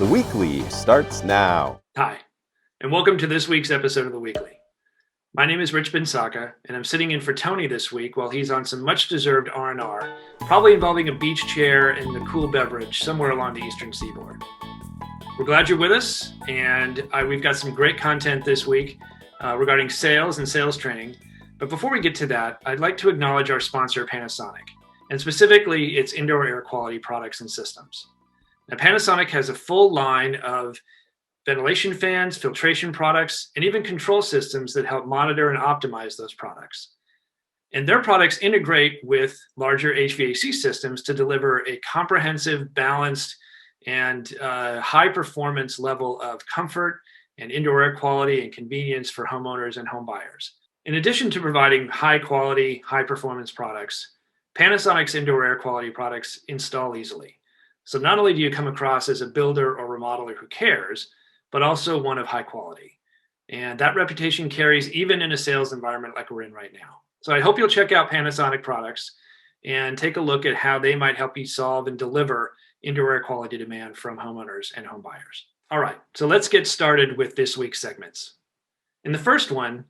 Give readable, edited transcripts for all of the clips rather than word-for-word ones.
The Weekly starts now. Hi, and welcome to this week's episode of The Weekly. My name is Rich Binsaka, and I'm sitting in for Tony this week while he's on some much-deserved R&R, probably involving a beach chair and a cool beverage somewhere along the eastern seaboard. We're glad you're with us, and we've got some great content this week regarding sales and sales training. But before we get to that, I'd like to acknowledge our sponsor, Panasonic, and specifically its indoor air quality products and systems. Now, Panasonic has a full line of ventilation fans, filtration products, and even control systems that help monitor and optimize those products. And their products integrate with larger HVAC systems to deliver a comprehensive, balanced, and high performance level of comfort and indoor air quality and convenience for homeowners and home buyers. In addition to providing high quality, high performance products, Panasonic's indoor air quality products install easily. So not only do you come across as a builder or remodeler who cares, but also one of high quality. And that reputation carries even in a sales environment like we're in right now. So I hope you'll check out Panasonic products and take a look at how they might help you solve and deliver indoor air quality demand from homeowners and home buyers. All right, so let's get started with this week's segments. In the first one,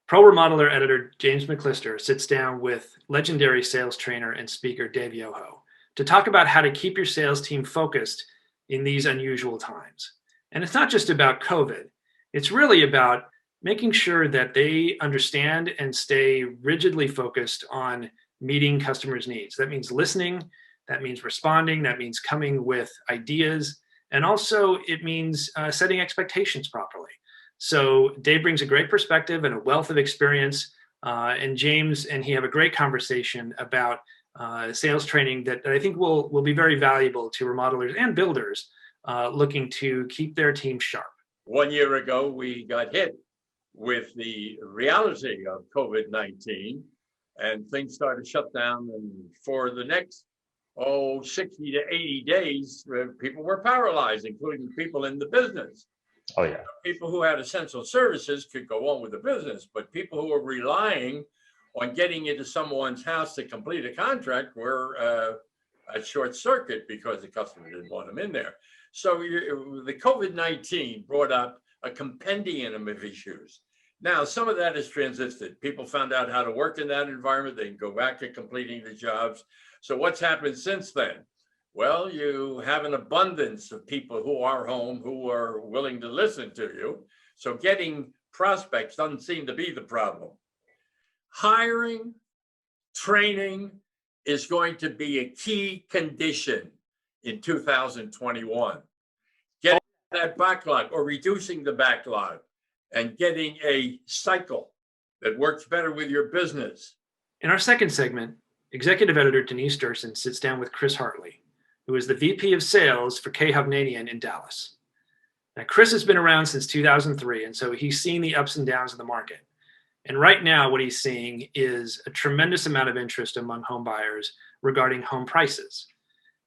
Pro Remodeler editor James McClister sits down with legendary sales trainer and speaker Dave Yoho to talk about how to keep your sales team focused in these unusual times. And it's not just about COVID. It's really about making sure that they understand and stay rigidly focused on meeting customers' needs. That means listening, that means responding, that means coming with ideas, and also it means setting expectations properly. So Dave brings a great perspective and a wealth of experience, and James and he have a great conversation about sales training that I think will be very valuable to remodelers and builders looking to keep their team sharp. 1 year ago, we got hit with the reality of COVID-19 and things started to shut down. And for the next, 60 to 80 days, people were paralyzed, including people in the business. Oh, yeah. People who had essential services could go on with the business, but people who were relying on getting into someone's house to complete a contract were at short circuit because the customer didn't want them in there. So the COVID-19 brought up a compendium of issues. Now, some of that is transisted. People found out how to work in that environment. They can go back to completing the jobs. So what's happened since then? Well, you have an abundance of people who are home, who are willing to listen to you. So getting prospects doesn't seem to be the problem. Hiring, training is going to be a key condition in 2021. Getting that backlog or reducing the backlog and getting a cycle that works better with your business. In our second segment, executive editor Denise Dersin sits down with Chris Hartley, who is the VP of Sales for Honanian in Dallas. Now, Chris has been around since 2003, and so he's seen the ups and downs of the market. And right now, what he's seeing is a tremendous amount of interest among home buyers regarding home prices.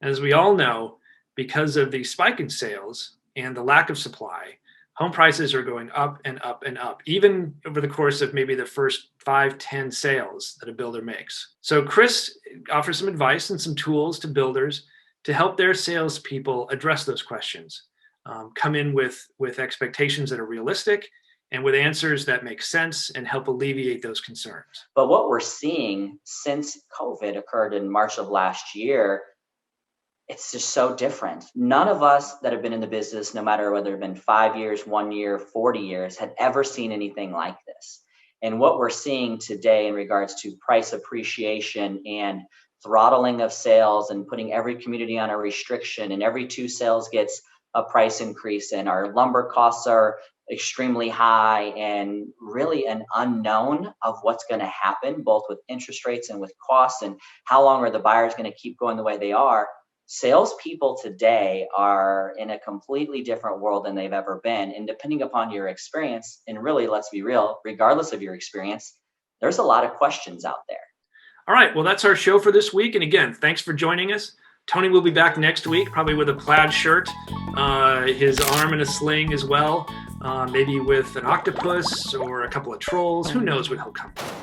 As we all know, because of the spike in sales and the lack of supply, home prices are going up and up and up, even over the course of maybe the first 5-10 sales that a builder makes. So Chris offers some advice and some tools to builders to help their salespeople address those questions, come in with expectations that are realistic and with answers that make sense and help alleviate those concerns. But what we're seeing since COVID occurred in March of last year, it's just so different. None of us that have been in the business, no matter whether it's been 5 years, 1 year, 40 years, had ever seen anything like this. And what we're seeing today in regards to price appreciation and throttling of sales and putting every community on a restriction and every 2 sales gets a price increase, and our lumber costs are extremely high, and really an unknown of what's going to happen both with interest rates and with costs, and how long are the buyers going to keep going the way they are. Salespeople today are in a completely different world than they've ever been. And depending upon your experience, and really, let's be real, regardless of your experience, there's a lot of questions out there. All right, well, that's our show for this week. And again, thanks for joining us. Tony will be back next week, probably with a plaid shirt, his arm in a sling as well, maybe with an octopus or a couple of trolls. Who knows what he'll come with.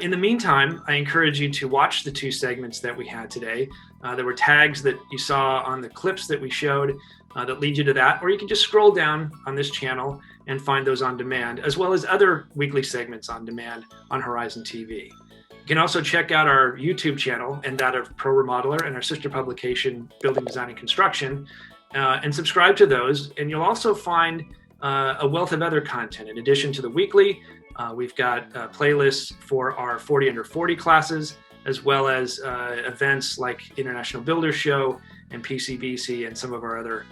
In the meantime, I encourage you to watch the 2 segments that we had today. There were tags that you saw on the clips that we showed that lead you to that, or you can just scroll down on this channel and find those on demand, as well as other weekly segments on demand on Horizon TV. You can also check out our YouTube channel and that of Pro Remodeler and our sister publication, Building, Design, and Construction, and subscribe to those. And you'll also find a wealth of other content. In addition to the weekly, we've got playlists for our 40 under 40 classes, as well as events like International Builder Show and PCBC and some of our other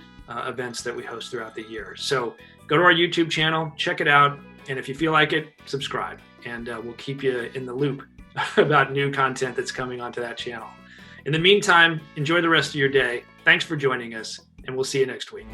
events that we host throughout the year. So go to our YouTube channel, check it out, and if you feel like it, subscribe, and we'll keep you in the loop about new content that's coming onto that channel. In the meantime, enjoy the rest of your day. Thanks for joining us, and we'll see you next week.